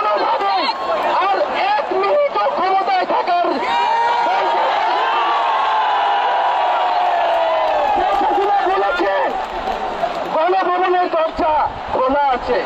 কোনোভাবেই আর 1 মিনিটও ক্ষমতায় থাকার বলেছেন গণভবনের দরজা খোলা আছে।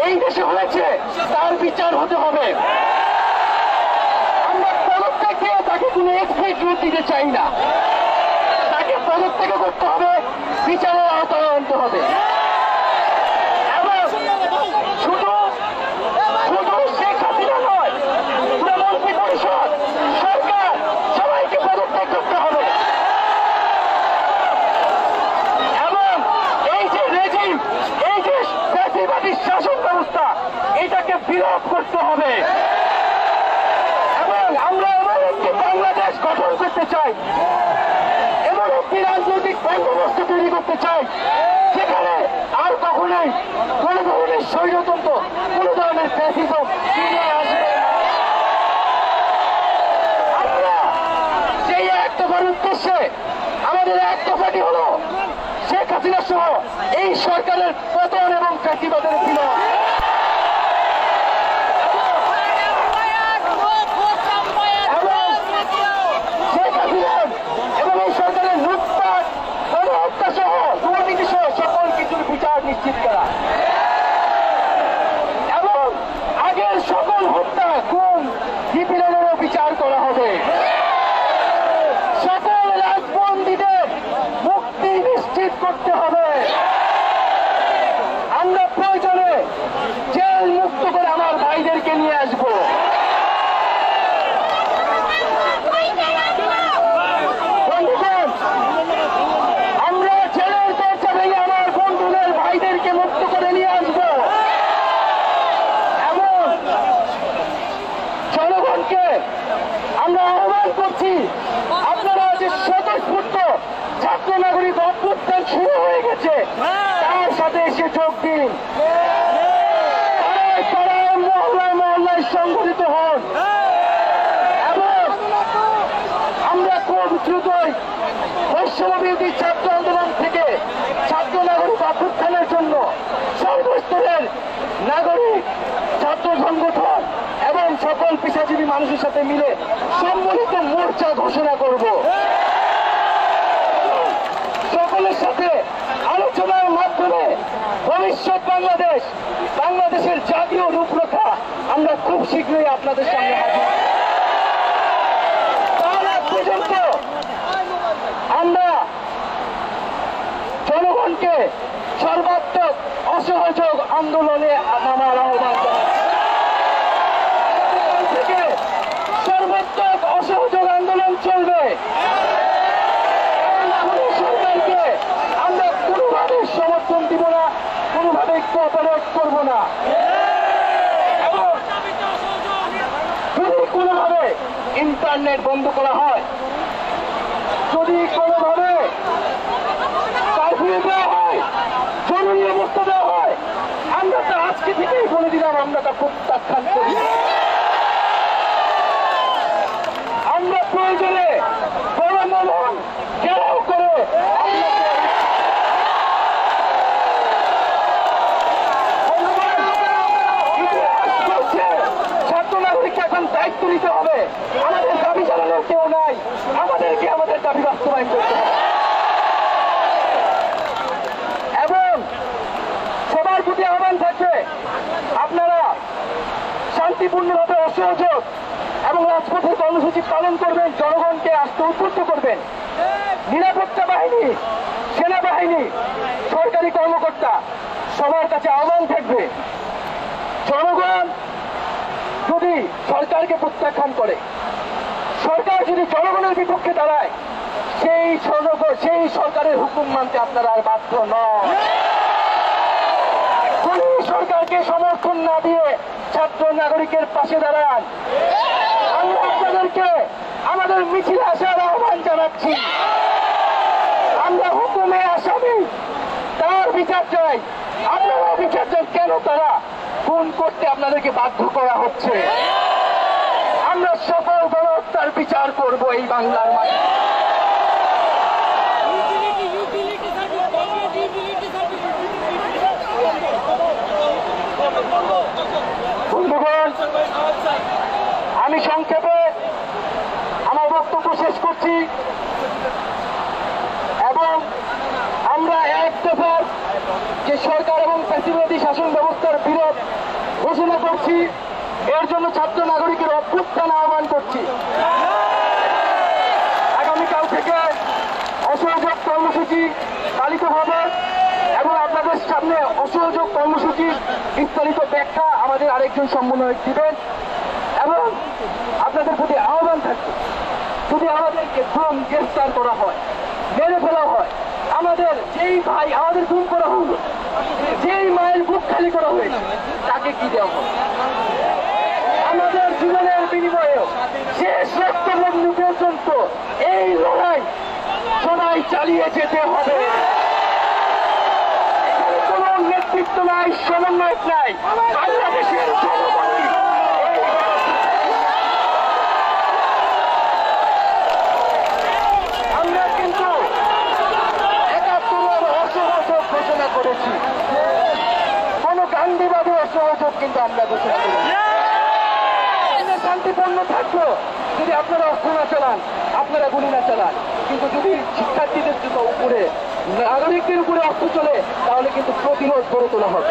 এই দেশে হয়েছে তার বিচার হতে হবে। আমরা পদত্যাগ দিয়ে তাকে কোনো এক্সকিউজ দিতে চাই না, তাকে পদত্যাগ করতে হবে, বিচারের আওতায় আনতে হবে। এবং শুধু শেখ হাসিনা নয়, পুরো মন্ত্রী পরিষদ, সরকার সবাইকে পদত্যাগ করতে হবে। এবং এই যে রেজিম, এই যে ফ্যাসিবাদী শাসন ব্যবস্থা, এটাকে বিলোপ করতে হবে। এবং আমরা এমন একটি বাংলাদেশ গঠন করতে চাই, এমন একটি রাজনৈতিক বন্দোবস্ত তৈরি করতে চাই যেখানে আর কখনোই কোন ধরনের স্বৈরতন্ত্র, কোন ধরনের ফ্যাসিজম ফিরে আসবে। আমরা সেই এক দফার উদ্দেশ্যে আমাদের এক দফাটি হল শেখ হাসিনা সহ এই সরকারের পতন এবং ফ্যাসিবাদের বিলোপ। এবং এই সরকারের লুটপাট, গণহত্যা সহ দুর্নীতি সহ সকল কিছুর বিচার নিশ্চিত করা এবং আগের সকল হত্যা, খুন, নিপীড়নেরও বিচার করা হবে। সকল রাজবন্দীদের মুক্তি নিশ্চিত করতে হবে। আমরা প্রয়োজনে জেল মুক্ত করে আমার ভাইদেরকে নিয়ে আসবো। আমরা জেলের দরজা ভেঙে আমার বন্ধুদের ভাইদেরকে মুক্ত করে নিয়ে আসবো। এবং জনগণকে আমরা আহ্বান করছি, আপনারা যে স্বতঃস্ফূর্ত ছাত্র নাগরিক অভ্যুত্থান শুরু হয়ে গেছে, তার সাথে এসে যোগ দিন। পাড়ায় মহল্লায় মহল্লায় সংগঠিত হন এবং আমরা খুব দ্রুতই বৈষম্যবিরোধী ছাত্র আন্দোলন থেকে ছাত্র নাগরিক অভ্যুত্থানের জন্য সর্বস্তরের নাগরিক, ছাত্র সংগঠন এবং সকল পেশাজীবী মানুষের সাথে মিলে সম্মিলিত মোর্চা ঘোষণা করব। সকলের সাথে আলোচনার মাধ্যমে ভবিষ্যৎ বাংলাদেশের জাতীয় রূপরেখা আমরা খুব শীঘ্রই আপনাদের সামনে হাজির। তার আগ পর্যন্ত আমরা জনগণকে সর্বাত্মক অসহযোগ আন্দোলনে নামার আহ্বান থেকে সর্বাত্মক অসহযোগ আন্দোলন চলবে। সরকারকে আমরা কোনোভাবে সমর্থন দিব না, কোনোভাবে কোঅপারেট করব না। এবং যদি কোনোভাবে ইন্টারনেট বন্ধ করা হয়, যদি কোনোভাবে কারফিউ দেওয়া হয়, জরুরি অবস্থা দেওয়া হয়, আমরা তা আজকে থেকেই বলে দিলাম, আমরা তা প্রত্যাখ্যান করি। আমরা প্রয়োজনে গণভবন ঘেরাও করে ছাত্র নাগরিককে এখন দায়িত্ব নিতে হবে। আমাদের দাবি জানানোর কেউ নাই, আমাদেরকে আমাদের দাবি বাস্তবায়ন করতে হবে। এবং সবার প্রতি আহ্বান থাকবে, আপনারা শান্তিপূর্ণভাবে অসহযোগ এবং রাজপথে কর্মসূচি পালন করবেন, জনগণকে আস্থা উদ্বুদ্ধ করবেন। নিরাপত্তা বাহিনী, সেনাবাহিনী, সরকারি কর্মকর্তা সবার কাছে আহ্বান থাকবে, জনগণ যদি সরকারকে প্রত্যাখ্যান করে, সরকার যদি জনগণের বিপক্ষে দাঁড়ায়, সেই সরকারের হুকুম মানতে আপনারা আর বাধ্য নন। সরকারকে সমর্থন না দিয়ে ছাত্র নাগরিকের পাশে দাঁড়ান। আমরা আপনাদেরকে আমাদের মিছিলে আসার আহ্বান জানাচ্ছি। আমরা হুকুমে আসামি, তার বিচার চাই। আপনারা বিচার চাই কেন তারা খুন করতে আপনাদেরকে বাধ্য করা হচ্ছে। আমরা সকল গণহত্যার বিচার করব এই বাংলার মাঠে। বন্ধুগণ, আমি সংক্ষেপে আমার বক্তব্য শেষ করছি এবং আমরা এক দফার যে সরকার এবং ফ্যাসিবাদী শাসন ব্যবস্থার বিরোধ ঘোষণা করছি। এর জন্য ছাত্র নাগরিকের অভ্যুত্থান আহ্বান করছি। আগামীকাল থেকে অসহযোগ কর্মসূচি পালিত হবে এবং আপনাদের সামনে অসহযোগ কর্মসূচির বিস্তারিত ব্যাখ্যা আমাদের আরেকজন সমন্বয়ক দিবেন এবং আপনাদের প্রতি আহ্বান থাকবে, যদি আমাদেরকে গ্রেফতার করা হয়, মেরে ফেলা হয়, আমাদের যেই ভাই আমাদের খুন করা হলো, যেই মায়ের বুক খালি করা হয়েছে, তাকে কি দেওয়া হবে? আমাদের জীবনের বিনিময়ে শেষ রক্তবন্ধু পর্যন্ত এই লড়াই সবাই চালিয়ে যেতে হবে। কোন নেতৃত্ব নাই, সমন্বয়ক নাই, বাংলাদেশের জনগণই আমরা কিন্তু ৭১ অসহযোগ ঘোষণা করেছি। কোন গান্ধীবাদী অসহযোগ কিন্তু আমরা ঘোষণা করেছি। শান্তিপূর্ণ থাকলো যদি আপনারা অস্ত্র না চালান, আপনারা গুলি না চালান, কিন্তু যদি শিক্ষার্থীদের উপরে, নাগরিকদের উপরে অস্ত্র চলে, তাহলে কিন্তু প্রতিরোধ গড়ে তোলা হবে।